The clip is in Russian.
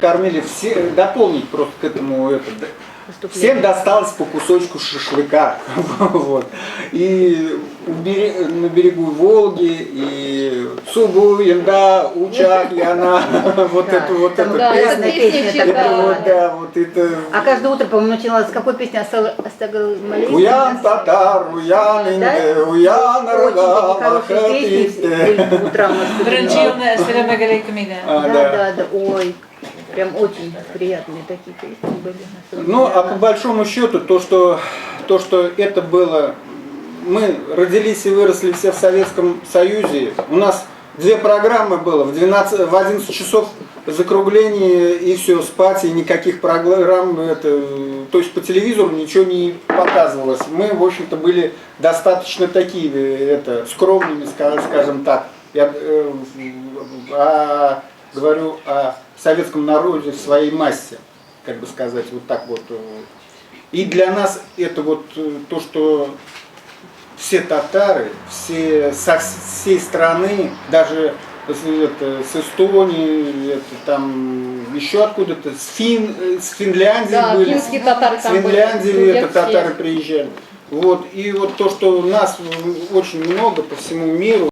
Кормили все, дополнить просто к этому это. Всем досталось по кусочку шашлыка. Вот. И на берегу Волги, и Цубу, Янда, Учак, Яна, вот эту вот эту песню. А каждое утро, по-моему, начиналось с какой песни? Уян татар, уян инде, уян рога, утром. Да, ой. Прям очень приятные такие песни были. Ну, а по большому счету, то, что это было, мы родились и выросли все в Советском Союзе, у нас 2 программы было, в 11 часов закругление и все, спать, и никаких программ, то есть по телевизору ничего не показывалось. Мы, в общем-то, были достаточно такие, скромными, скажем так. Я говорю о советском народе в своей массе, как бы сказать, вот так вот. И для нас это вот то, что все татары, со всей страны, даже с Эстонии, там еще откуда-то, с Финляндии да, были, финские татары с Финляндии татары все. приезжали. Вот, и вот то, что у нас очень много по всему миру.